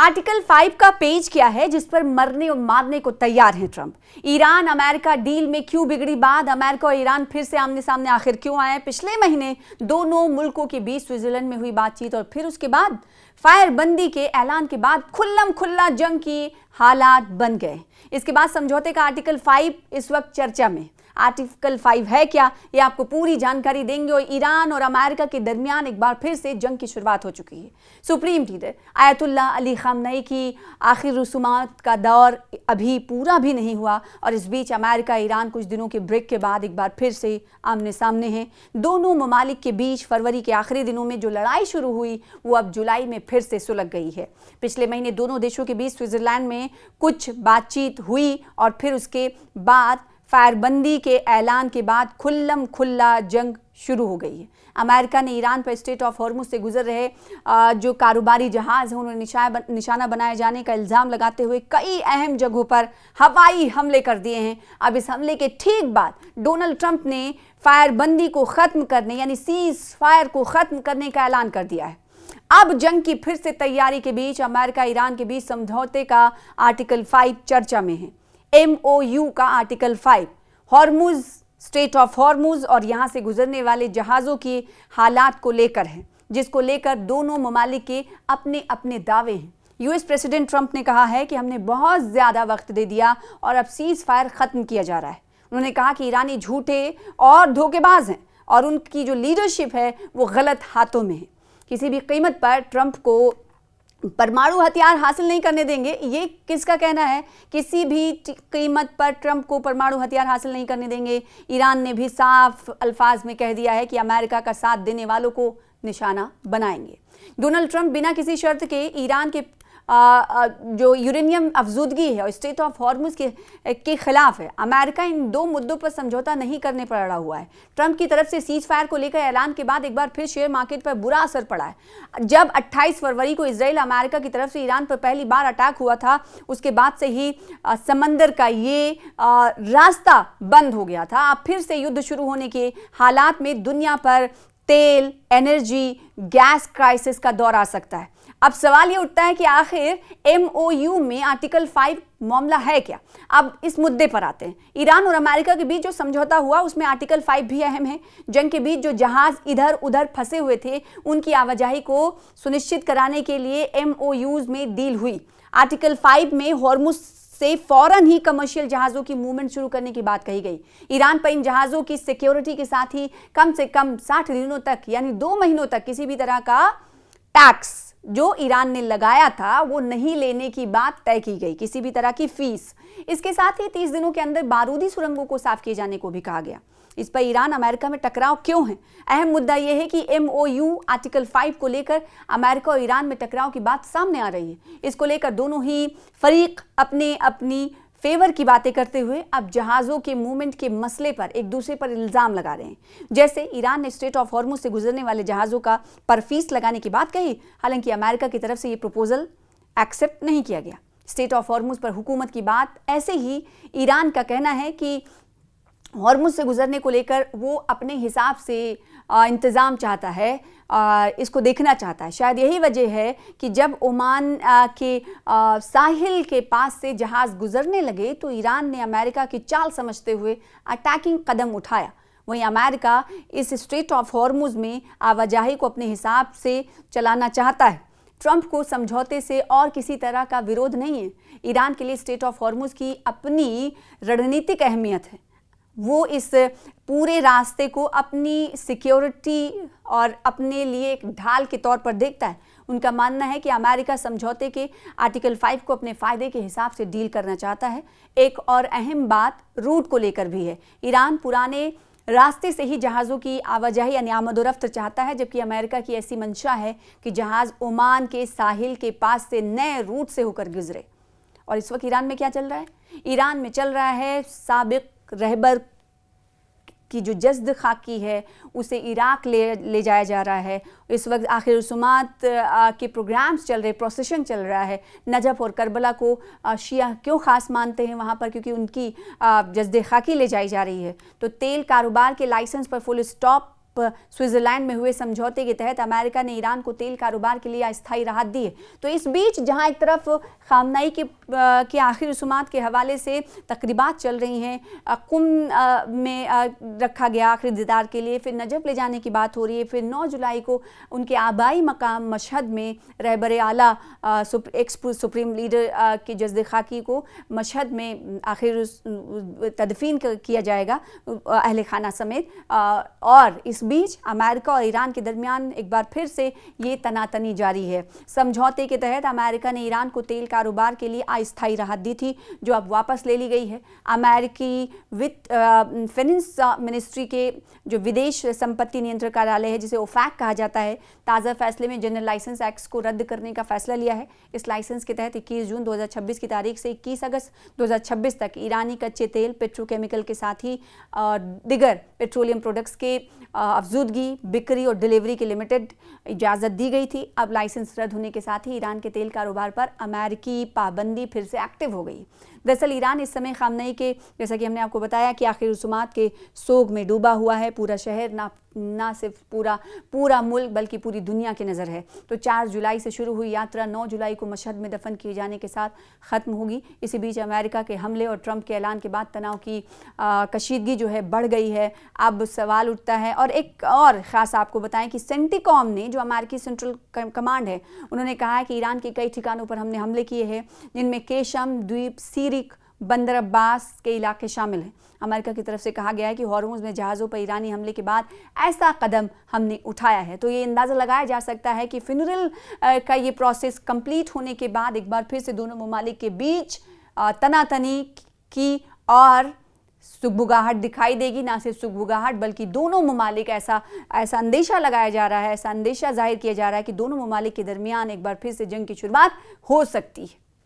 Article 5 का page क्या है जिस पर मरने और मारने को तैयार हैं ट्रंप। ईरान अमेरिका डील में क्यों बिगड़ी बात, अमेरिका और ईरान फिर से आमने सामने आखिर क्यों आए। पिछले महीने दोनों मुल्कों के बीच स्विट्जरलैंड में हुई बातचीत और फिर उसके बाद फायरबंदी के ऐलान के बाद खुल्लम खुल्ला जंग की हालात बन गए। इसके बाद समझौते का आर्टिकल 5 इस वक्त चर्चा में। आर्टिकल 5 है क्या, ये आपको पूरी जानकारी देंगे। और ईरान और अमेरिका के दरमियान एक बार फिर से जंग की शुरुआत हो चुकी है। Supreme leader ayatollah Ali Khamenei की आखिर रसूमात का दौर अभी पूरा भी नहीं हुआ और इस बीच अमेरिका ईरान कुछ दिनों के ब्रेक के बाद एक बार फिर से आमने सामने हैं। दोनों ममालिक के बीच फरवरी के आखिरी दिनों में जो लड़ाई शुरू हुई वो अब जुलाई में फिर से सुलग गई है। पिछले महीने दोनों देशों के बीच स्विट्जरलैंड में कुछ बातचीत हुई और फिर उसके बाद फायरबंदी के ऐलान के बाद खुल्लम खुल्ला जंग शुरू हो गई है। अमेरिका ने ईरान पर स्ट्रेट ऑफ हॉर्मुज से गुजर रहे जो कारोबारी जहाज हैं उन्हें निशाना बनाए जाने का इल्ज़ाम लगाते हुए कई अहम जगहों पर हवाई हमले कर दिए हैं। अब इस हमले के ठीक बाद डोनाल्ड ट्रंप ने फायरबंदी को ख़त्म करने यानी सीज फायर को ख़त्म करने का ऐलान कर दिया है। अब जंग की फिर से तैयारी के बीच अमेरिका ईरान के बीच समझौते का आर्टिकल 5 चर्चा में है। MOU का article 5 Hormuz strait of Hormuz और यहां से गुजरने वाले जहाज़ों की हालात को लेकर है, जिसको लेकर दोनों ममालिक के अपने अपने दावे हैं। US प्रेसिडेंट ट्रंप ने कहा है कि हमने बहुत ज़्यादा वक्त दे दिया और अब सीज फायर ख़त्म किया जा रहा है। उन्होंने कहा कि ईरानी झूठे और धोखेबाज हैं और उनकी जो लीडरशिप है वो गलत हाथों में है। किसी भी कीमत पर ट्रंप को परमाणु हथियार हासिल नहीं करने देंगे। ये किसका कहना है? किसी भी कीमत पर ट्रंप को परमाणु हथियार हासिल नहीं करने देंगे। ईरान ने भी साफ अल्फाज में कह दिया है कि अमेरिका का साथ देने वालों को निशाना बनाएंगे। डोनाल्ड ट्रंप बिना किसी शर्त के ईरान के जो यूरेनियम अफजूदगी है और स्ट्रेट ऑफ हॉर्मुज के खिलाफ है। अमेरिका इन दो मुद्दों पर समझौता नहीं करने पर अड़ा हुआ है। ट्रंप की तरफ से सीज फायर को लेकर ऐलान के बाद एक बार फिर शेयर मार्केट पर बुरा असर पड़ा है। जब 28 फरवरी को इजराइल अमेरिका की तरफ से ईरान पर पहली बार अटैक हुआ था, उसके बाद से ही समंदर का ये रास्ता बंद हो गया था। अब फिर से युद्ध शुरू होने के हालात में दुनिया पर तेल, एनर्जी, गैस क्राइसिस का दौर आ सकता है। अब सवाल ये उठता है कि आखिर MOU में आर्टिकल 5 मामला है क्या। अब इस मुद्दे पर आते हैं। ईरान और अमेरिका के बीच जो समझौता हुआ उसमें आर्टिकल 5 भी अहम है। जंग के बीच जो जहाज इधर उधर फंसे हुए थे उनकी आवाजाही को सुनिश्चित कराने के लिए MOUs में डील हुई। आर्टिकल 5 में हॉर्मुज से फौरन ही कमर्शियल जहाज़ों की मूवमेंट शुरू करने की बात कही गई। ईरान पर इन जहाज़ों की सिक्योरिटी के साथ ही कम से कम 60 दिनों तक यानी 2 महीनों तक किसी भी तरह का टैक्स जो ईरान ने लगाया था वो नहीं लेने की बात तय की गई, किसी भी तरह की फीस। इसके साथ ही 30 दिनों के अंदर बारूदी सुरंगों को साफ किए जाने को भी कहा गया। इस पर ईरान अमेरिका में टकराव क्यों है? अहम मुद्दा यह है कि MOU आर्टिकल 5 को लेकर अमेरिका और ईरान में टकराव की बात सामने आ रही है। इसको लेकर दोनों ही फरीक अपने अपनी फेवर की बातें करते हुए अब जहाज़ों के मूवमेंट के मसले पर एक दूसरे पर इल्ज़ाम लगा रहे हैं। जैसे ईरान ने स्ट्रेट ऑफ हॉर्मुज से गुजरने वाले जहाज़ों का पर फीस लगाने की बात कही, हालांकि अमेरिका की तरफ से ये प्रपोजल एक्सेप्ट नहीं किया गया। स्ट्रेट ऑफ हॉर्मुज पर हुकूमत की बात ऐसे ही ईरान का कहना है कि हॉर्मुज से गुजरने को लेकर वो अपने हिसाब से इंतज़ाम चाहता है, इसको देखना चाहता है। शायद यही वजह है कि जब ओमान के साहिल के पास से जहाज़ गुजरने लगे तो ईरान ने अमेरिका की चाल समझते हुए अटैकिंग कदम उठाया। वहीं अमेरिका इस स्ट्रेट ऑफ हॉर्मुज में आवाजाही को अपने हिसाब से चलाना चाहता है। ट्रंप को समझौते से और किसी तरह का विरोध नहीं है। ईरान के लिए स्ट्रेट ऑफ हॉर्मुज की अपनी रणनीतिक अहमियत है। वो इस पूरे रास्ते को अपनी सिक्योरिटी और अपने लिए एक ढाल के तौर पर देखता है। उनका मानना है कि अमेरिका समझौते के आर्टिकल 5 को अपने फ़ायदे के हिसाब से डील करना चाहता है। एक और अहम बात रूट को लेकर भी है। ईरान पुराने रास्ते से ही जहाज़ों की आवाजाही यानी आमद-ओ-रफ्त चाहता है, जबकि अमेरिका की ऐसी मंशा है कि जहाज़ ओमान के साहिल के पास से नए रूट से होकर गुजरे। और इस वक्त ईरान में क्या चल रहा है? ईरान में चल रहा है साबिक रहबर की जो जज्द खाकी है उसे इराक ले जाया जा रहा है। इस वक्त आखिर रसूमात के प्रोग्राम्स चल रहे, प्रोसेशन चल रहा है। नजफ और करबला को शिया क्यों ख़ास मानते हैं वहाँ पर? क्योंकि उनकी जज्द खाकी ले जाई जा रही है। तो तेल कारोबार के लाइसेंस पर फुल स्टॉप स्विट्जरलैंड में हुए समझौते के तहत अमेरिका ने ईरान को तेल कारोबार के लिए अस्थायी राहत दी है। तो इस बीच जहां एक तरफ खामनेई के आखिरी रसूमात के हवाले से तकरीबात चल रही हैं, कुम में रखा गया आखिरी दीदार के लिए, फिर नजफ ले जाने की बात हो रही है, फिर 9 जुलाई को उनके आबाई मकाम मशहद में रहबर आला एक्स सुप्रीम लीडर के जज्द खाकी को मशहद में आखिर तदफीन किया जाएगा अहले खाना समेत। और इस बीच अमेरिका और ईरान के दरमियान एक बार फिर से ये तनातनी जारी है। समझौते के तहत अमेरिका ने ईरान को तेल कारोबार के लिए अस्थायी राहत दी थी, जो अब वापस ले ली गई है। अमेरिकी फाइनेंस मिनिस्ट्री के जो विदेश संपत्ति नियंत्रण कार्यालय है, जिसे ओफैक कहा जाता है, ताज़ा फैसले में जनरल लाइसेंस एक्ट को रद्द करने का फैसला लिया है। इस लाइसेंस के तहत 21 जून 2026 की तारीख से 21 अगस्त 2026 तक ईरानी कच्चे तेल, पेट्रोकेमिकल के साथ ही दिगर पेट्रोलियम प्रोडक्ट्स के अफजूदगी, बिक्री और डिलीवरी की लिमिटेड इजाज़त दी गई थी। अब लाइसेंस रद्द होने के साथ ही ईरान के तेल कारोबार पर अमेरिकी पाबंदी फिर से एक्टिव हो गई। दरअसल ईरान इस समय खामनेई के, जैसा कि हमने आपको बताया, कि आखिरी रसूमात के सोग में डूबा हुआ है। पूरा शहर ना सिर्फ पूरा मुल्क बल्कि पूरी दुनिया की नज़र है। तो 4 जुलाई से शुरू हुई यात्रा 9 जुलाई को मशहद में दफन किए जाने के साथ ख़त्म होगी। इसी बीच अमेरिका के हमले और ट्रंप के ऐलान के बाद तनाव की कशीदगी जो है बढ़ गई है। अब सवाल उठता है, और एक और ख़ास आपको बताएं कि सेंटिकॉम ने, जो अमेरिकी सेंट्रल कमांड है, उन्होंने कहा है कि ईरान के कई ठिकानों पर हमने हमले किए हैं, जिनमें केशम द्वीप, सीरिक, बंदर अब्बास के इलाके शामिल हैं। अमेरिका की तरफ से कहा गया है कि हॉर्मुज़ में जहाज़ों पर ईरानी हमले के बाद ऐसा कदम हमने उठाया है। तो ये अंदाज़ा लगाया जा सकता है कि फ्यूनरल का ये प्रोसेस कंप्लीट होने के बाद एक बार फिर से दोनों ममालिक के बीच तनातनी की और सुगबुगाहट दिखाई देगी। ना सिर्फ सुगबुगाहट बल्कि दोनों ममालिक, ऐसा अंदेशा लगाया जा रहा है, ऐसा अंदेशा जाहिर किया जा रहा है कि दोनों ममालिक के दरमियान एक बार फिर से जंग की शुरुआत हो सकती है।